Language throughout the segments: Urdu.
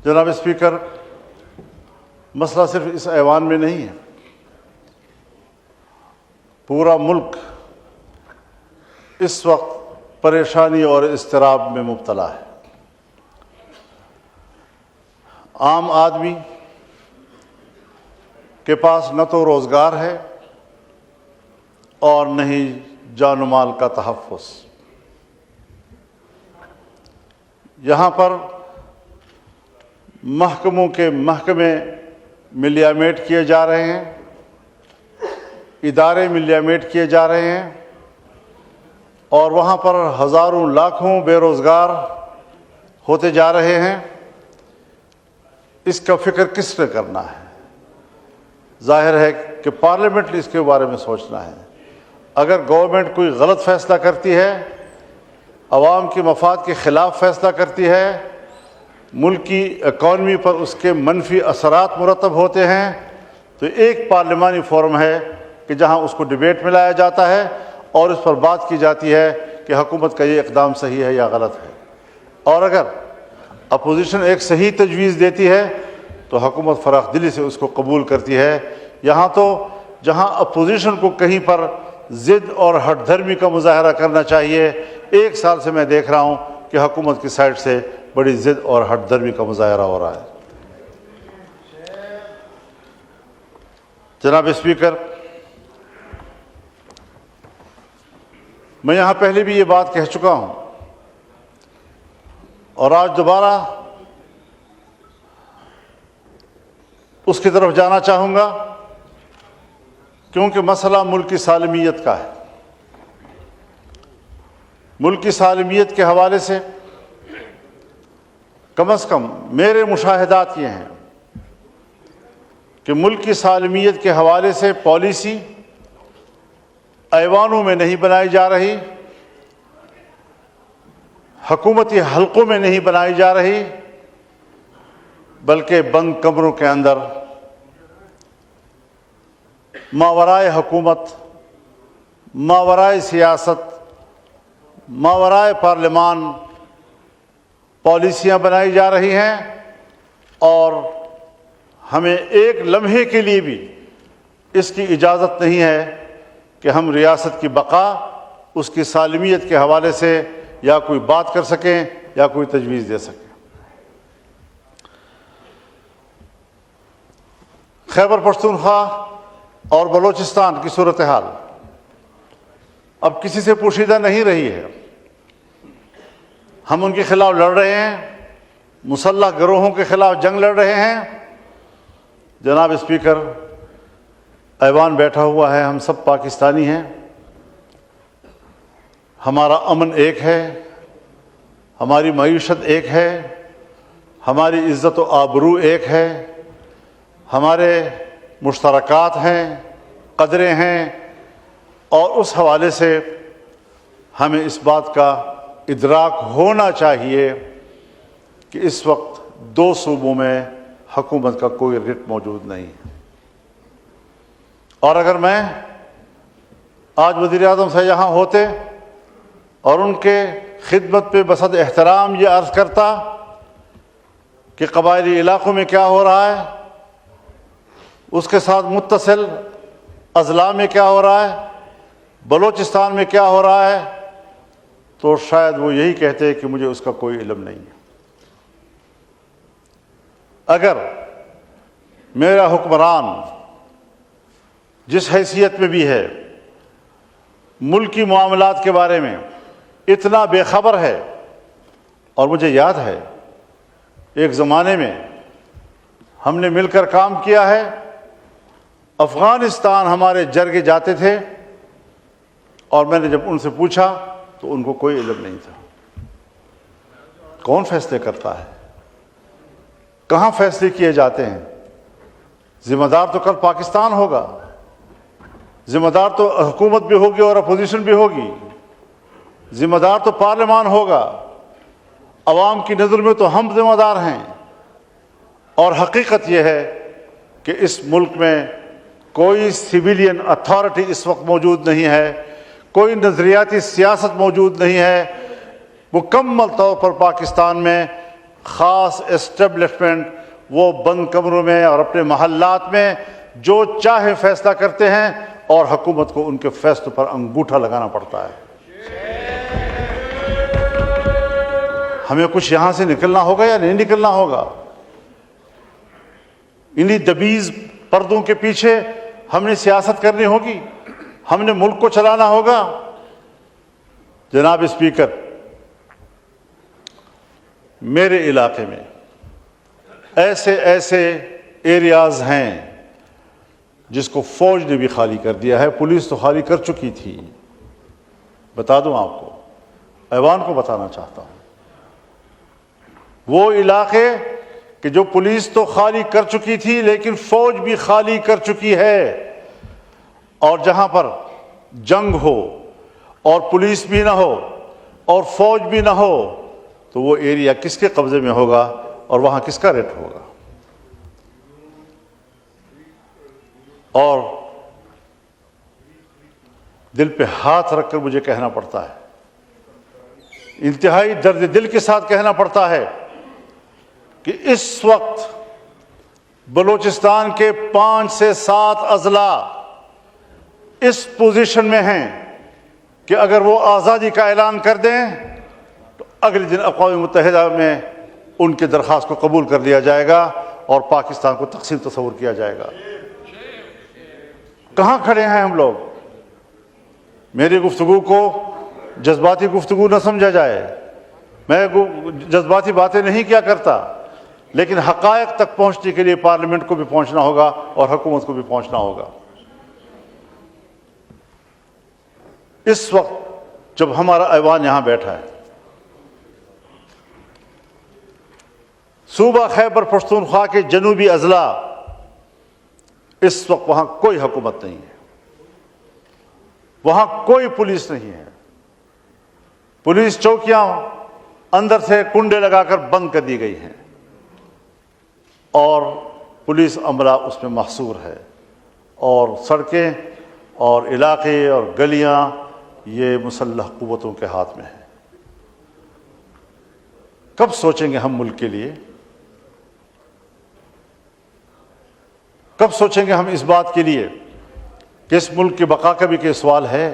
جناب اسپیکر، مسئلہ صرف اس ایوان میں نہیں ہے، پورا ملک اس وقت پریشانی اور اضطراب میں مبتلا ہے۔ عام آدمی کے پاس نہ تو روزگار ہے اور نہ ہی جان و مال کا تحفظ۔ یہاں پر محکموں کے محکمے ملیامیٹ کیے جا رہے ہیں، ادارے ملیامیٹ کیے جا رہے ہیں، اور وہاں پر ہزاروں لاکھوں بے روزگار ہوتے جا رہے ہیں۔ اس کا فکر کس نے کرنا ہے؟ ظاہر ہے کہ پارلیمنٹ نے اس کے بارے میں سوچنا ہے۔ اگر گورنمنٹ کوئی غلط فیصلہ کرتی ہے، عوام کے مفاد کے خلاف فیصلہ کرتی ہے، ملک کی اکانومی پر اس کے منفی اثرات مرتب ہوتے ہیں، تو ایک پارلیمانی فورم ہے کہ جہاں اس کو ڈیبیٹ میں لایا جاتا ہے اور اس پر بات کی جاتی ہے کہ حکومت کا یہ اقدام صحیح ہے یا غلط ہے۔ اور اگر اپوزیشن ایک صحیح تجویز دیتی ہے تو حکومت فراخ دلی سے اس کو قبول کرتی ہے۔ یہاں تو جہاں اپوزیشن کو کہیں پر ضد اور ہٹ دھرمی کا مظاہرہ کرنا چاہیے، 1 سال سے میں دیکھ رہا ہوں کہ حکومت کی سائڈ سے بڑی ضد اور ہٹ دھرمی کا مظاہرہ ہو رہا ہے۔ جناب اسپیکر، میں یہاں پہلے بھی یہ بات کہہ چکا ہوں اور آج دوبارہ اس کی طرف جانا چاہوں گا، کیونکہ مسئلہ ملک کی سالمیت کا ہے۔ ملک کی سالمیت کے حوالے سے کم از کم میرے مشاہدات یہ ہیں کہ ملک کی سالمیت کے حوالے سے پالیسی ایوانوں میں نہیں بنائی جا رہی، حکومتی حلقوں میں نہیں بنائی جا رہی، بلکہ بند کمروں کے اندر ماورائے حکومت، ماورائے سیاست، ماورائے پارلیمان پالیسیاں بنائی جا رہی ہیں، اور ہمیں ایک لمحے کے لیے بھی اس کی اجازت نہیں ہے کہ ہم ریاست کی بقا، اس کی سالمیت کے حوالے سے یا کوئی بات کر سکیں یا کوئی تجویز دے سکیں۔ خیبر پختونخوا اور بلوچستان کی صورتحال اب کسی سے پوشیدہ نہیں رہی ہے۔ ہم ان کے خلاف لڑ رہے ہیں، مسلح گروہوں کے خلاف جنگ لڑ رہے ہیں۔ جناب اسپیکر، ایوان بیٹھا ہوا ہے، ہم سب پاکستانی ہیں، ہمارا امن ایک ہے، ہماری معیشت ایک ہے، ہماری عزت و آبرو ایک ہے، ہمارے مشترکات ہیں، قدریں ہیں، اور اس حوالے سے ہمیں اس بات کا ادراک ہونا چاہیے کہ اس وقت 2 صوبوں میں حکومت کا کوئی رٹ موجود نہیں ہے۔ اور اگر میں آج وزیر اعظم سے یہاں ہوتے اور ان کے خدمت پہ بصد احترام یہ عرض کرتا کہ قبائلی علاقوں میں کیا ہو رہا ہے، اس کے ساتھ متصل اضلاع میں کیا ہو رہا ہے، بلوچستان میں کیا ہو رہا ہے، تو شاید وہ یہی کہتے کہ مجھے اس کا کوئی علم نہیں ہے۔ اگر میرا حکمران جس حیثیت میں بھی ہے ملکی معاملات کے بارے میں اتنا بے خبر ہے، اور مجھے یاد ہے ایک زمانے میں ہم نے مل کر کام کیا ہے، افغانستان ہمارے جرگے جاتے تھے، اور میں نے جب ان سے پوچھا تو ان کو کوئی علم نہیں تھا۔ کون فیصلے کرتا ہے؟ کہاں فیصلے کیے جاتے ہیں؟ ذمہ دار تو کل پاکستان ہوگا، ذمہ دار تو حکومت بھی ہوگی اور اپوزیشن بھی ہوگی، ذمہ دار تو پارلیمان ہوگا۔ عوام کی نظر میں تو ہم ذمہ دار ہیں، اور حقیقت یہ ہے کہ اس ملک میں کوئی سویلین اتھارٹی اس وقت موجود نہیں ہے، کوئی نظریاتی سیاست موجود نہیں ہے۔ مکمل طور پر پاکستان میں خاص اسٹیبلشمنٹ وہ بند کمروں میں اور اپنے محلات میں جو چاہے فیصلہ کرتے ہیں اور حکومت کو ان کے فیصلوں پر انگوٹھا لگانا پڑتا ہے۔ ہمیں کچھ یہاں سے نکلنا ہوگا یا نہیں نکلنا ہوگا؟ انہی دبیز پردوں کے پیچھے ہم نے سیاست کرنی ہوگی، ہم نے ملک کو چلانا ہوگا۔ جناب اسپیکر، میرے علاقے میں ایسے ایریاز ہیں جس کو فوج نے بھی خالی کر دیا ہے، پولیس تو خالی کر چکی تھی۔ بتا دوں آپ کو، ایوان کو بتانا چاہتا ہوں، وہ علاقے کہ جو پولیس تو خالی کر چکی تھی لیکن فوج بھی خالی کر چکی ہے، اور جہاں پر جنگ ہو اور پولیس بھی نہ ہو اور فوج بھی نہ ہو تو وہ ایریا کس کے قبضے میں ہوگا اور وہاں کس کا ریٹ ہوگا؟ اور دل پہ ہاتھ رکھ کر مجھے کہنا پڑتا ہے، انتہائی درد دل کے ساتھ کہنا پڑتا ہے کہ اس وقت بلوچستان کے 5 سے 7 اضلاع اس پوزیشن میں ہیں کہ اگر وہ آزادی کا اعلان کر دیں تو اگلے دن اقوام متحدہ میں ان کی درخواست کو قبول کر لیا جائے گا اور پاکستان کو تقسیم تصور کیا جائے گا۔ کہاں کھڑے ہیں ہم لوگ؟ میری گفتگو کو جذباتی گفتگو نہ سمجھا جائے، میں جذباتی باتیں نہیں کیا کرتا، لیکن حقائق تک پہنچنے کے لیے پارلیمنٹ کو بھی پہنچنا ہوگا اور حکومت کو بھی پہنچنا ہوگا۔ اس وقت جب ہمارا ایوان یہاں بیٹھا ہے، صوبہ خیبر پختونخوا کے جنوبی اضلاع، اس وقت وہاں کوئی حکومت نہیں ہے، وہاں کوئی پولیس نہیں ہے، پولیس چوکیاں اندر سے کنڈے لگا کر بند کر دی گئی ہیں اور پولیس عملہ اس میں محصور ہے، اور سڑکیں اور علاقے اور گلیاں یہ مسلح قوتوں کے ہاتھ میں ہیں۔ کب سوچیں گے ہم ملک کے لیے؟ کب سوچیں گے ہم اس بات کے لیے کہ اس ملک کی بقا کا بھی کوئی سوال ہے؟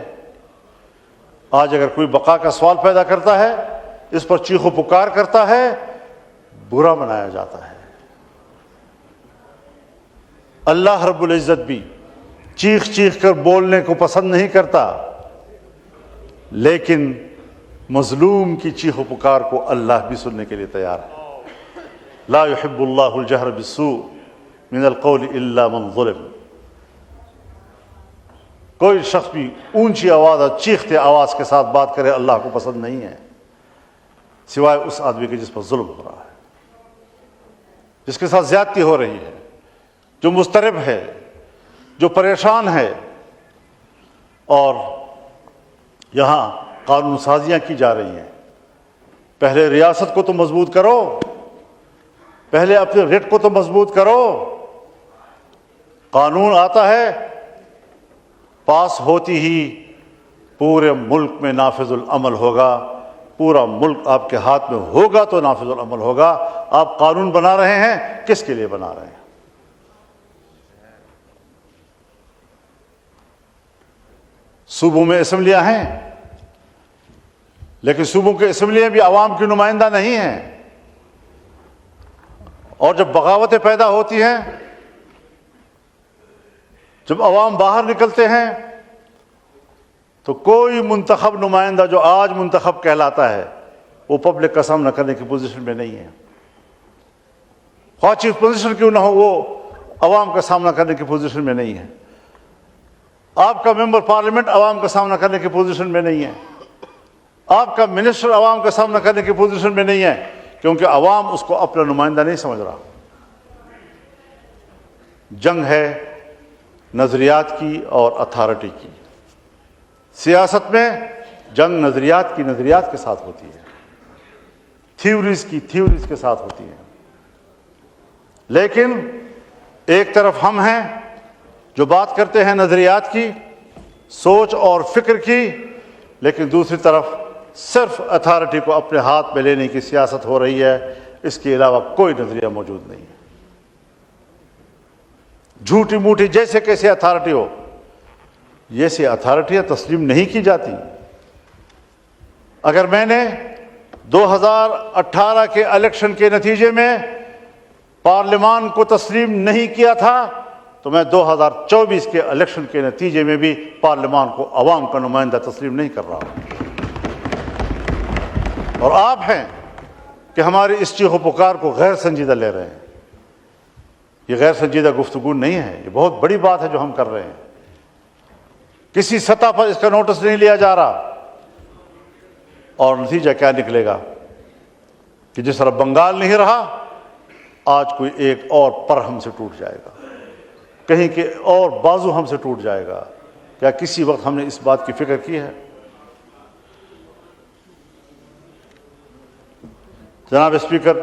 آج اگر کوئی بقا کا سوال پیدا کرتا ہے، اس پر چیخ و پکار کرتا ہے، برا منایا جاتا ہے۔ اللہ رب العزت بھی چیخ چیخ کر بولنے کو پسند نہیں کرتا، لیکن مظلوم کی چیخ و پکار کو اللہ بھی سننے کے لیے تیار ہے۔ لا يحب اللہ الجہر بالسوء من القول الا من ظلم۔ کوئی شخص بھی اونچی آواز اور چیختے آواز کے ساتھ بات کرے اللہ کو پسند نہیں ہے، سوائے اس آدمی کے جس پر ظلم ہو رہا ہے، جس کے ساتھ زیادتی ہو رہی ہے، جو مضطرب ہے، جو پریشان ہے۔ اور یہاں قانون سازیاں کی جا رہی ہیں۔ پہلے ریاست کو تو مضبوط کرو، پہلے اپنے ریٹ کو تو مضبوط کرو۔ قانون آتا ہے، پاس ہوتی ہی پورے ملک میں نافذ العمل ہوگا، پورا ملک آپ کے ہاتھ میں ہوگا تو نافذ العمل ہوگا۔ آپ قانون بنا رہے ہیں، کس کے لیے بنا رہے ہیں؟ صوبوں میں اسمبلیاں ہیں، لیکن صوبوں کی اسمبلیاں بھی عوام کی نمائندہ نہیں ہیں، اور جب بغاوتیں پیدا ہوتی ہیں، جب عوام باہر نکلتے ہیں، تو کوئی منتخب نمائندہ جو آج منتخب کہلاتا ہے وہ پبلک کا سامنا کرنے کی پوزیشن میں نہیں ہے، خواہ چیف پوزیشن کیوں نہ ہو، وہ عوام کا سامنا کرنے کی پوزیشن میں نہیں ہے۔ آپ کا ممبر پارلیمنٹ عوام کا سامنا کرنے کی پوزیشن میں نہیں ہے، آپ کا منسٹر عوام کا سامنا کرنے کی پوزیشن میں نہیں ہے، کیونکہ عوام اس کو اپنا نمائندہ نہیں سمجھ رہا۔ جنگ ہے نظریات کی اور اتھارٹی کی۔ سیاست میں جنگ نظریات کی نظریات کے ساتھ ہوتی ہے، تھیوریز کی تھیوریز کے ساتھ ہوتی ہے۔ لیکن ایک طرف ہم ہیں جو بات کرتے ہیں نظریات کی، سوچ اور فکر کی، لیکن دوسری طرف صرف اتھارٹی کو اپنے ہاتھ میں لینے کی سیاست ہو رہی ہے۔ اس کے علاوہ کوئی نظریہ موجود نہیں ہے. جھوٹی موٹی جیسے کیسے اتھارٹی ہو، ایسی اتھارٹیاں تسلیم نہیں کی جاتی. اگر میں نے 2018 کے الیکشن کے نتیجے میں پارلیمان کو تسلیم نہیں کیا تھا تو میں 2024 کے الیکشن کے نتیجے میں بھی پارلیمان کو عوام کا نمائندہ تسلیم نہیں کر رہا ہوں. اور آپ ہیں کہ ہماری اس چیخ و پکار کو غیر سنجیدہ لے رہے ہیں. یہ غیر سنجیدہ گفتگو نہیں ہے، یہ بہت بڑی بات ہے جو ہم کر رہے ہیں. کسی سطح پر اس کا نوٹس نہیں لیا جا رہا، اور نتیجہ کیا نکلے گا کہ جس طرح بنگال نہیں رہا، آج کوئی ایک اور پر ہم سے ٹوٹ جائے گا، کہیں کہ اور بازو ہم سے ٹوٹ جائے گا. کیا کسی وقت ہم نے اس بات کی فکر کی ہے؟ جناب اسپیکر،